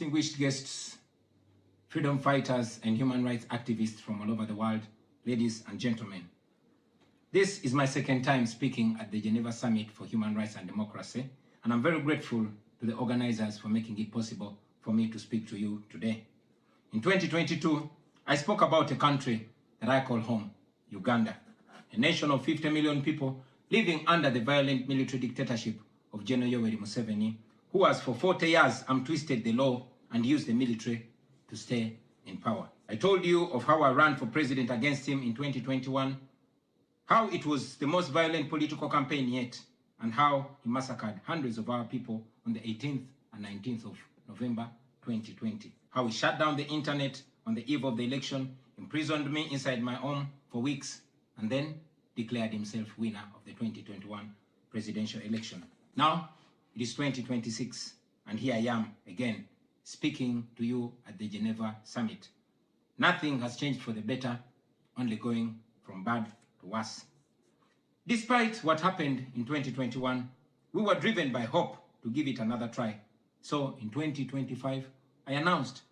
Distinguished guests, freedom fighters and human rights activists from all over the world, ladies and gentlemen. This is my second time speaking at the Geneva Summit for Human Rights and Democracy, and I'm very grateful to the organizers for making it possible for me to speak to you today. In 2022, I spoke about a country that I call home, Uganda, a nation of 50 million people living under the violent military dictatorship of General Museveni, who has for 40 years twisted the law and used the military to stay in power. I told you of how I ran for president against him in 2021, how it was the most violent political campaign yet, and how he massacred hundreds of our people on the 18th and 19th of November 2020. How he shut down the internet on the eve of the election, imprisoned me inside my home for weeks, and then declared himself winner of the 2021 presidential election. Now, it is 2026, and here I am again, speaking to you at the Geneva Summit. Nothing has changed for the better, only going from bad to worse. Despite what happened in 2021, we were driven by hope to give it another try. So in 2025, I announced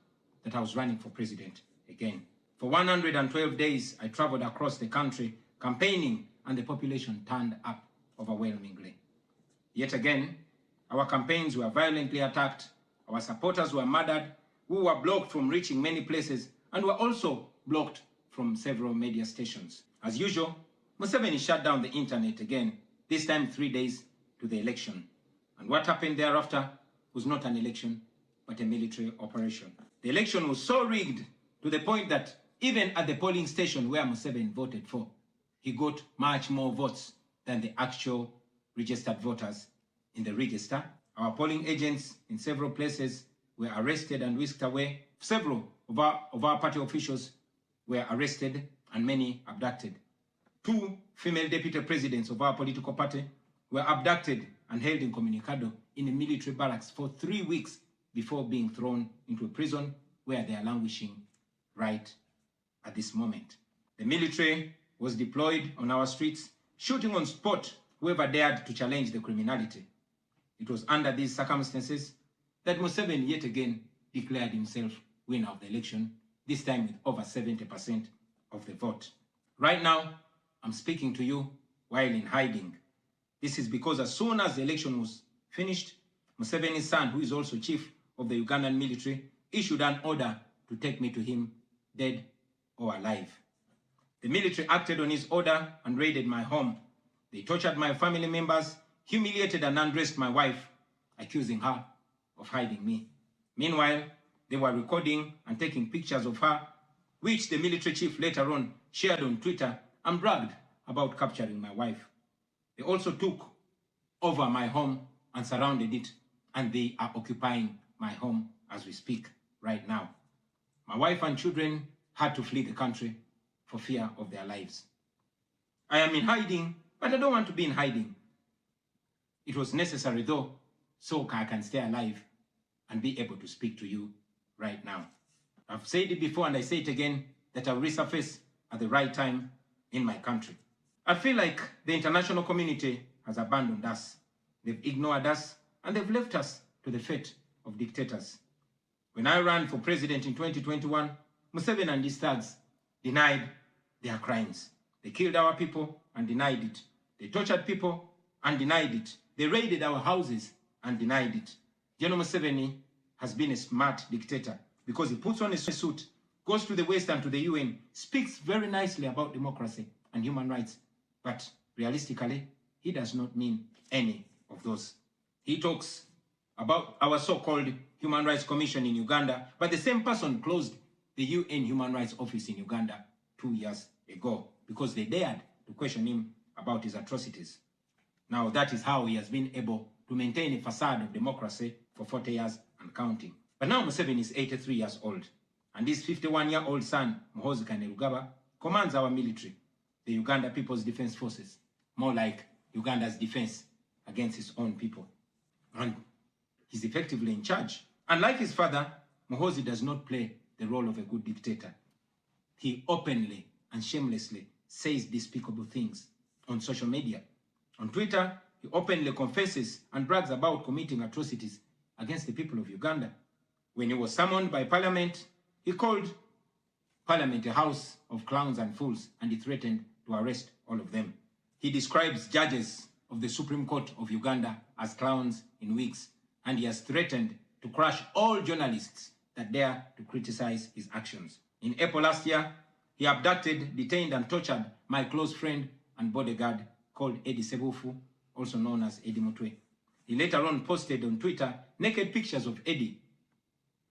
that I was running for president again. For 112 days, I traveled across the country campaigning, and the population turned up overwhelmingly. Yet again, our campaigns were violently attacked, our supporters were murdered, we were blocked from reaching many places, and were also blocked from several media stations. As usual, Museveni shut down the internet again, this time 3 days to the election. And what happened thereafter was not an election, but a military operation. The election was so rigged to the point that even at the polling station where Museveni voted for, he got much more votes than the actual registered voters in the register. Our polling agents in several places were arrested and whisked away. Several of our party officials were arrested and many abducted. 2 female deputy presidents of our political party were abducted and held incommunicado in a military barracks for 3 weeks before being thrown into a prison where they are languishing right at this moment. The military was deployed on our streets, shooting on spot whoever dared to challenge the criminality. It was under these circumstances that Museveni yet again declared himself winner of the election, this time with over 70% of the vote. Right now, I'm speaking to you while in hiding. This is because as soon as the election was finished, Museveni's son, who is also chief of the Ugandan military, issued an order to take me to him, dead or alive. The military acted on his order and raided my home. They tortured my family members, humiliated and undressed my wife, accusing her of hiding me. Meanwhile, they were recording and taking pictures of her, which the military chief later on shared on Twitter and bragged about capturing my wife. They also took over my home and surrounded it, and they are occupying my home as we speak right now. My wife and children had to flee the country for fear of their lives. I am in hiding, but I don't want to be in hiding. It was necessary though, so I can stay alive and be able to speak to you right now. I've said it before and I say it again, that I'll resurface at the right time in my country. I feel like the international community has abandoned us. They've ignored us and they've left us to the fate of dictators. When I ran for president in 2021, Museveni and his thugs denied their crimes. They killed our people and denied it. They tortured people and denied it. They raided our houses and denied it. General Museveni has been a smart dictator because he puts on a suit, goes to the West and to the UN, speaks very nicely about democracy and human rights, but realistically, he does not mean any of those. He talks about our so-called Human Rights Commission in Uganda, but the same person closed the UN Human Rights Office in Uganda 2 years ago because they dared to question him about his atrocities. Now that is how he has been able to maintain a facade of democracy for 40 years and counting. But now Museveni is 83 years old, and his 51-year-old son, Muhoozi Kainerugaba, commands our military, the Uganda People's Defense Forces, more like Uganda's defense against his own people. And he's effectively in charge. Unlike his father, Muhoozi does not play the role of a good dictator. He openly and shamelessly says despicable things on social media. On Twitter, he openly confesses and brags about committing atrocities against the people of Uganda. When he was summoned by Parliament, he called Parliament a house of clowns and fools, and he threatened to arrest all of them. He describes judges of the Supreme Court of Uganda as clowns in wigs, and he has threatened to crush all journalists that dare to criticize his actions. In April last year, he abducted, detained, and tortured my close friend and bodyguard called Eddie Sebufu, also known as Eddie Mutwe. He later on posted on Twitter naked pictures of Eddie,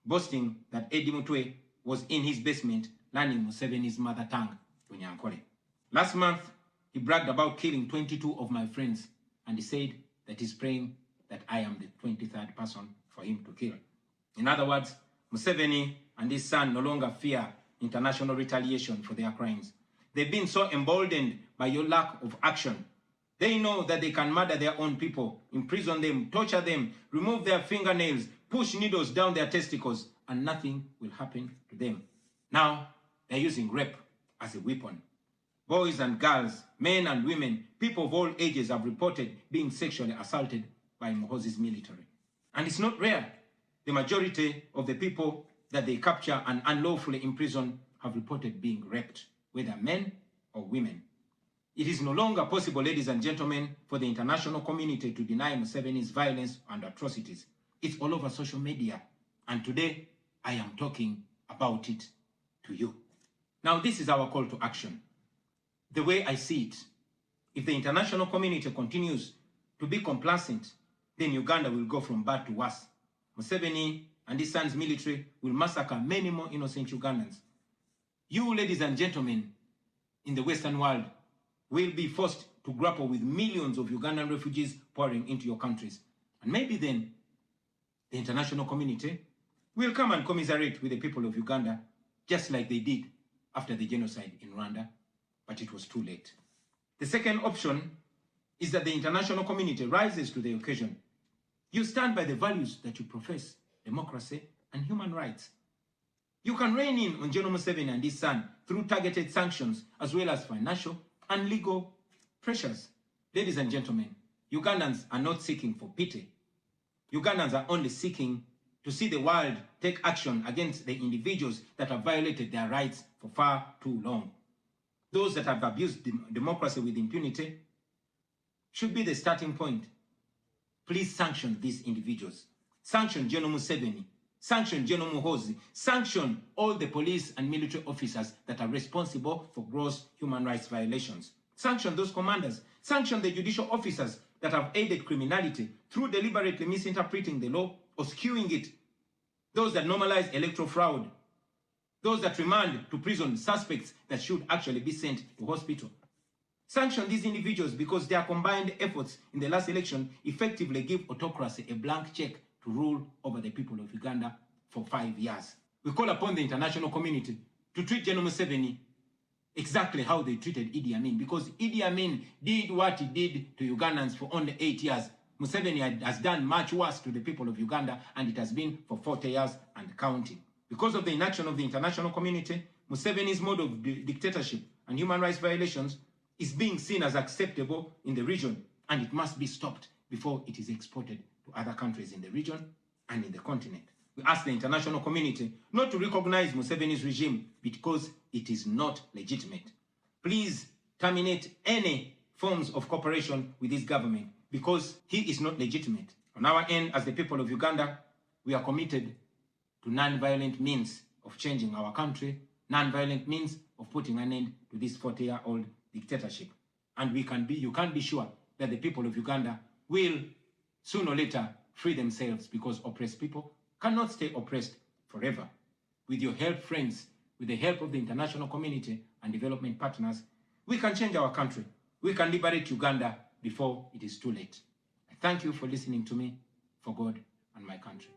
boasting that Eddie Mutwe was in his basement learning Museveni's mother tongue, Bunyankole. Last month, he bragged about killing 22 of my friends, and he said that he's praying that I am the 23rd person for him to kill. In other words, Museveni and his son no longer fear international retaliation for their crimes. They've been so emboldened by your lack of action. They know that they can murder their own people, imprison them, torture them, remove their fingernails, push needles down their testicles, and nothing will happen to them. Now, they're using rape as a weapon. Boys and girls, men and women, people of all ages have reported being sexually assaulted by Muhoozi's military. And it's not rare. The majority of the people that they capture and unlawfully imprison have reported being raped, whether men or women. It is no longer possible, ladies and gentlemen, for the international community to deny Museveni's violence and atrocities. It's all over social media. And today, I am talking about it to you. Now, this is our call to action. The way I see it, if the international community continues to be complacent, then Uganda will go from bad to worse. Museveni and his son's military will massacre many more innocent Ugandans. You, ladies and gentlemen, in the Western world, will be forced to grapple with millions of Ugandan refugees pouring into your countries. And maybe then, the international community will come and commiserate with the people of Uganda, just like they did after the genocide in Rwanda, but it was too late. The second option is that the international community rises to the occasion. You stand by the values that you profess, democracy and human rights. You can rein in on General Museveni and his son through targeted sanctions as well as financial and legal pressures. Ladies and gentlemen, Ugandans are not seeking for pity. Ugandans are only seeking to see the world take action against the individuals that have violated their rights for far too long. Those that have abused democracy with impunity should be the starting point. Please sanction these individuals. Sanction General Museveni. Sanction General Muhoozi. Sanction all the police and military officers that are responsible for gross human rights violations. Sanction those commanders. Sanction the judicial officers that have aided criminality through deliberately misinterpreting the law or skewing it. Those that normalize electoral fraud. Those that remand to prison suspects that should actually be sent to hospital. Sanction these individuals because their combined efforts in the last election effectively give autocracy a blank check to rule over the people of Uganda for 5 years. We call upon the international community to treat General Museveni exactly how they treated Idi Amin, because Idi Amin did what he did to Ugandans for only 8 years. Museveni has done much worse to the people of Uganda, and it has been for 40 years and counting. Because of the inaction of the international community, Museveni's mode of dictatorship and human rights violations is being seen as acceptable in the region, and it must be stopped before it is exported to other countries in the region and in the continent. We ask the international community not to recognize Museveni's regime because it is not legitimate. Please terminate any forms of cooperation with this government because he is not legitimate. On our end, as the people of Uganda, we are committed to non-violent means of changing our country, non-violent means of putting an end to this 40-year-old dictatorship. And you can be sure that the people of Uganda will sooner or later free themselves, because oppressed people cannot stay oppressed forever. With your help, friends, with the help of the international community and development partners, we can change our country. We can liberate Uganda before it is too late. I thank you for listening to me, for God and my country.